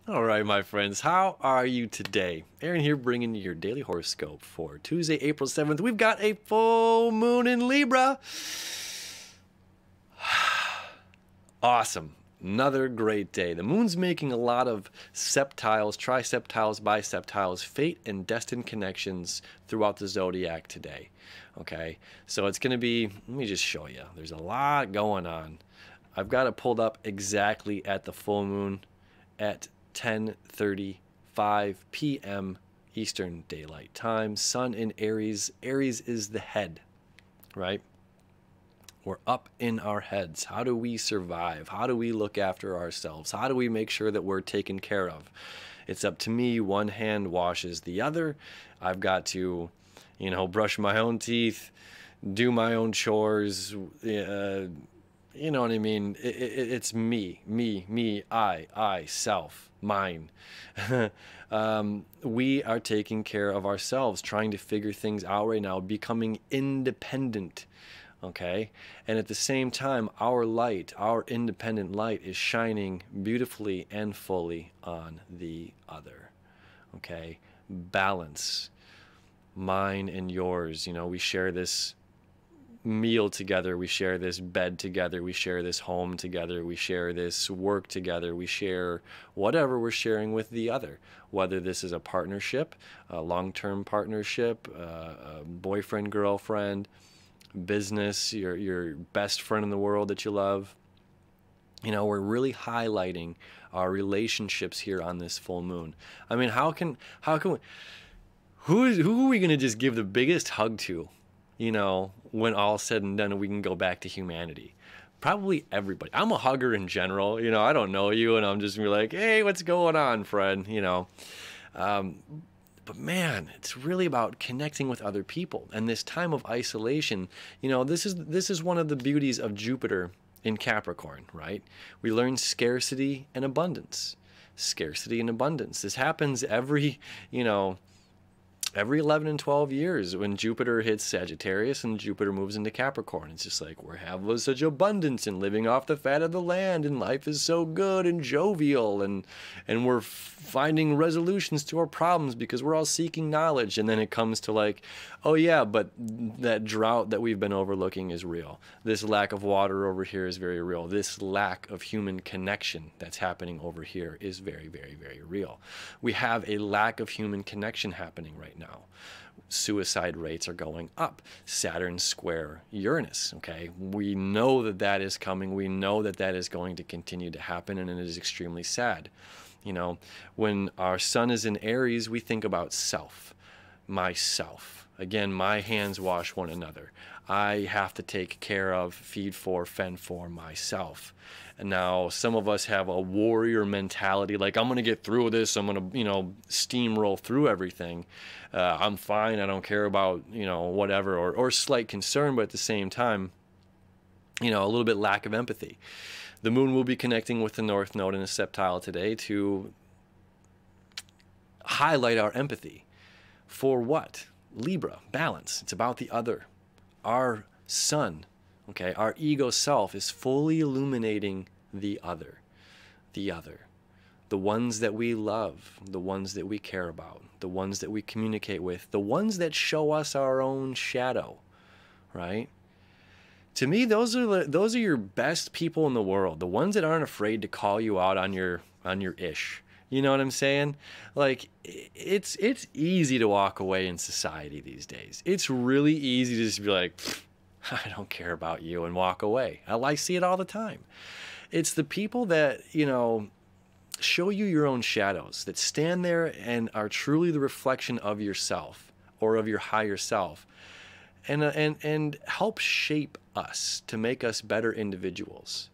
All right, my friends, how are you today? Aaron here bringing you your daily horoscope for Tuesday, April 7th. We've got a full moon in Libra. Awesome. Another great day. The moon's making a lot of septiles, triseptiles, biseptiles, fate and destined connections throughout the zodiac today. Okay, so it's going to be, let me just show you. There's a lot going on. I've got it pulled up exactly at the full moon at 10:35 p.m. Eastern Daylight Time. Sun in Aries. Aries is the head, right? We're up in our heads. How do we survive? How do we look after ourselves? How do we make sure that we're taken care of? It's up to me. One hand washes the other. I've got to, brush my own teeth, do my own chores. You know what I mean? It's me, I, self, mine. We are taking care of ourselves, trying to figure things out right now, becoming independent. Okay? And at the same time, our light, our independent light, is shining beautifully and fully on the other. Okay? Balance. Mine and yours. We share this meal together, we share this bed together, we share this home together, we share this work together, we share whatever we're sharing with the other, whether this is a partnership, a long-term partnership, a boyfriend, girlfriend, business, your best friend in the world that you love. We're really highlighting our relationships here on this full moon. I mean, how can we, who are we going to just give the biggest hug to, when all's said and done and we can go back to humanity? Probably everybody. I'm a hugger in general. I don't know you, and I'm just gonna be like, hey, what's going on, friend? But man, it's really about connecting with other people. And this time of isolation, this is one of the beauties of Jupiter in Capricorn, right? We learn scarcity and abundance. Scarcity and abundance. This happens every 11 and 12 years when Jupiter hits Sagittarius and Jupiter moves into Capricorn. It's just like we have such abundance and living off the fat of the land, and life is so good and jovial, and we're finding resolutions to our problems because we're all seeking knowledge. And then it comes to like, oh yeah, but that drought that we've been overlooking is real. This lack of water over here is very real. This lack of human connection that's happening over here is very, very, very real. We have a lack of human connection happening right now. Suicide rates are going up. Saturn square Uranus. Okay, we know that is coming. We know that is going to continue to happen, and it is extremely sad. When our sun is in Aries, we think about self, myself. Again, my hands wash one another. I have to take care of, feed for, fend for myself. And now some of us have a warrior mentality, like I'm going to get through this. I'm going to, steamroll through everything. I'm fine. I don't care about, whatever, or slight concern, but at the same time, a little bit lack of empathy. The moon will be connecting with the North Node in a septile today to highlight our empathy. For what? Libra, balance. It's about the other. Our sun, okay, our ego self is fully illuminating the other. The ones that we love, the ones that we care about, the ones that we communicate with, the ones that show us our own shadow, right? To me, those are your best people in the world. The ones that aren't afraid to call you out on your ish. You know what I'm saying? Like, it's easy to walk away in society these days. It's really easy to just be like, I don't care about you, and walk away. I see it all the time. It's the people that, show you your own shadows, that stand there and are truly the reflection of yourself or of your higher self, and help shape us to make us better individuals,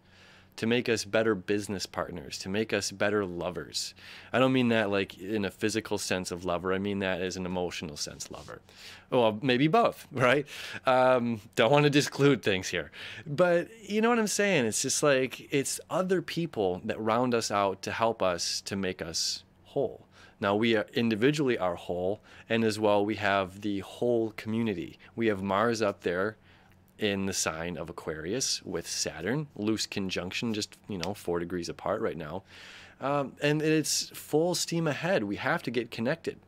to make us better business partners, to make us better lovers. I don't mean that like in a physical sense of lover. I mean that as an emotional sense lover. Well, maybe both, right? Don't want to disclude things here. But you know what I'm saying? It's just like, it's other people that round us out to help us to make us whole. Now, we are individually are whole, and as well we have the whole community. We have Mars up there in the sign of Aquarius with Saturn, loose conjunction, just 4 degrees apart right now. And it's full steam ahead. We have to get connected,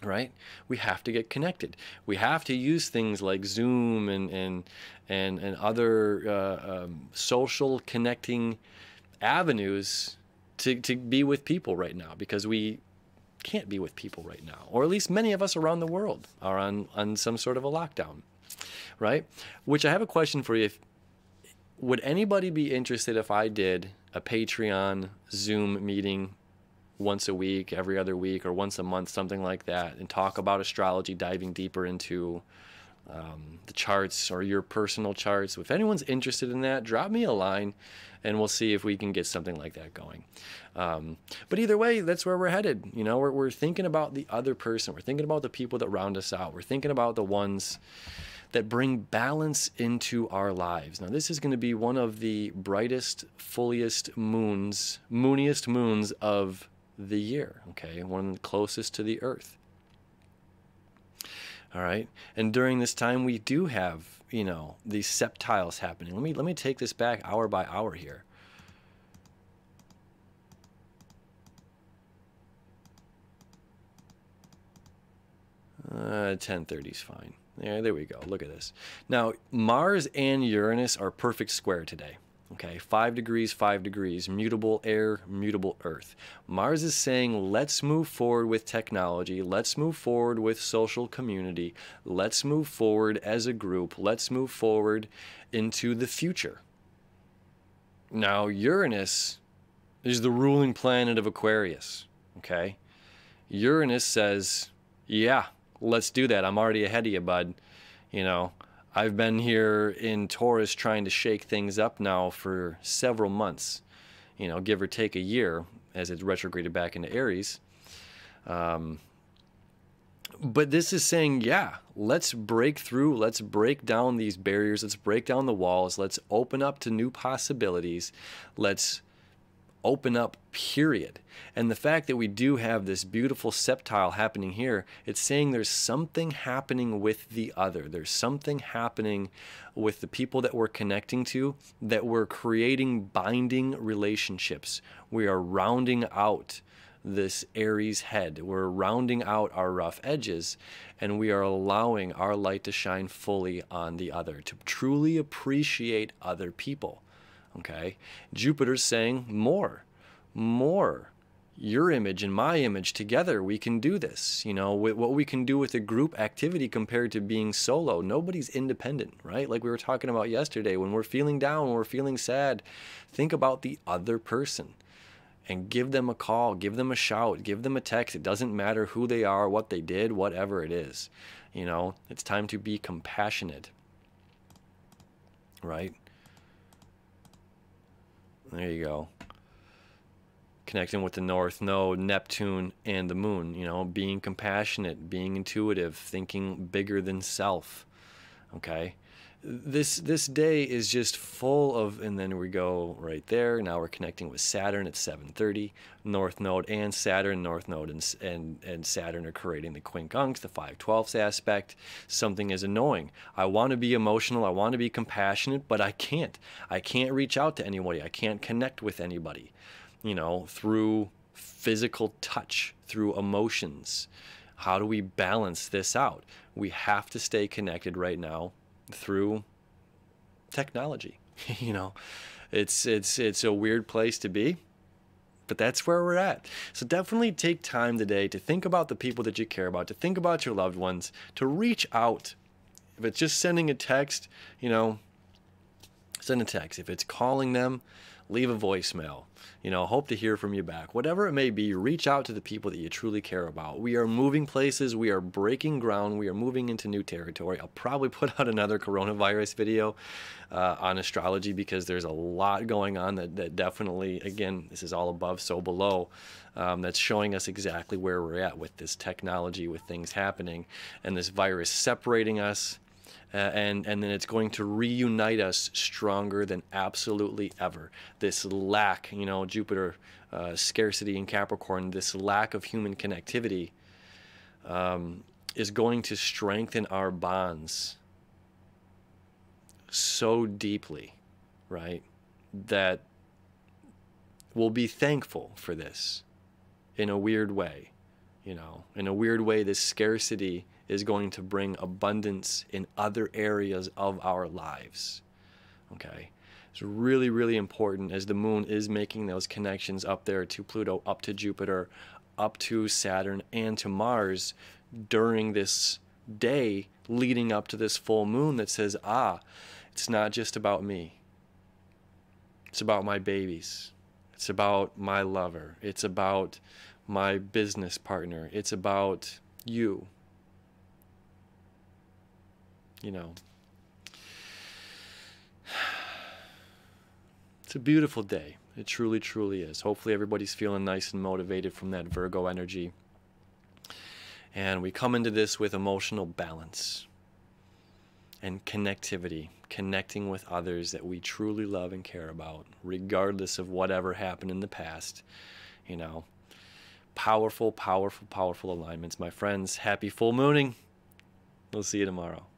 right? We have to get connected. We have to use things like Zoom and other social connecting avenues to be with people right now, because we can't be with people right now, or at least many of us around the world are on some sort of a lockdown, right? Which I have a question for you. Would anybody be interested if I did a Patreon Zoom meeting once a week, every other week, or once a month, something like that, and talk about astrology, diving deeper into the charts or your personal charts? If anyone's interested in that, drop me a line and we'll see if we can get something like that going. But either way, that's where we're headed. You know, we're thinking about the other person. We're thinking about the people that round us out. We're thinking about the ones that bring balance into our lives. Now, this is going to be one of the brightest, fullest mooniest moons of the year, okay? One closest to the earth. All right. And during this time, we do have, you know, these septiles happening. Let me take this back hour by hour here. Uh, 10:30 is fine. There we go. Look at this. Now, Mars and Uranus are perfect square today. Okay, 5 degrees, mutable air, mutable earth. Mars is saying, let's move forward with technology. Let's move forward with social community. Let's move forward as a group. Let's move forward into the future. Now, Uranus is the ruling planet of Aquarius. Okay, Uranus says, yeah, let's do that. I'm already ahead of you, bud. You know, I've been here in Taurus trying to shake things up now for several months, you know, give or take a year as it's retrograded back into Aries. But this is saying, yeah, let's break through. Let's break down these barriers. Let's break down the walls. Let's open up to new possibilities. Let's open up, period. And the fact that we do have this beautiful septile happening here, it's saying there's something happening with the other. There's something happening with the people that we're connecting to, that we're creating binding relationships. We are rounding out this Aries head. We're rounding out our rough edges, and we are allowing our light to shine fully on the other, to truly appreciate other people. Okay, Jupiter's saying more. Your image and my image together, we can do this. You know, what we can do with a group activity compared to being solo. Nobody's independent, right? Like we were talking about yesterday, when we're feeling down, when we're feeling sad, think about the other person and give them a call, give them a shout, give them a text. It doesn't matter who they are, what they did, whatever it is. You know, it's time to be compassionate, right? There you go. Connecting with the North Node, Neptune, and the Moon. You know, being compassionate, being intuitive, thinking bigger than self. Okay? This day is just full of, and then we go right there. Now we're connecting with Saturn at 7:30. North Node and Saturn, North Node and Saturn are creating the quincunx, the 5/12 aspect. Something is annoying. I want to be emotional. I want to be compassionate, but I can't. I can't reach out to anybody. I can't connect with anybody, you know, through physical touch, through emotions. How do we balance this out? We have to stay connected right now through technology. You know, it's a weird place to be, but that's where we're at. So definitely take time today to think about the people that you care about, to think about your loved ones, to reach out. If it's just sending a text, you know, send a text. If it's calling them, leave a voicemail. You know, hope to hear from you back. Whatever it may be, reach out to the people that you truly care about. We are moving places. We are breaking ground. We are moving into new territory. I'll probably put out another coronavirus video on astrology, because there's a lot going on that definitely, again, this is all above, so below, that's showing us exactly where we're at with this technology, with things happening, and this virus separating us. And then it's going to reunite us stronger than absolutely ever. This lack, you know, Jupiter, scarcity in Capricorn, this lack of human connectivity is going to strengthen our bonds so deeply, right, that will be thankful for this in a weird way. You know, in a weird way, this scarcity is going to bring abundance in other areas of our lives. Okay? It's really, really important as the moon is making those connections up there to Pluto, up to Jupiter, up to Saturn, and to Mars during this day leading up to this full moon that says, it's not just about me. It's about my babies. It's about my lover. It's about my business partner. It's about you. You know. It's a beautiful day. It truly, truly is. Hopefully everybody's feeling nice and motivated from that Virgo energy. And we come into this with emotional balance and connectivity, connecting with others that we truly love and care about, regardless of whatever happened in the past. You know, powerful, powerful, powerful alignments. My friends, happy full mooning. We'll see you tomorrow.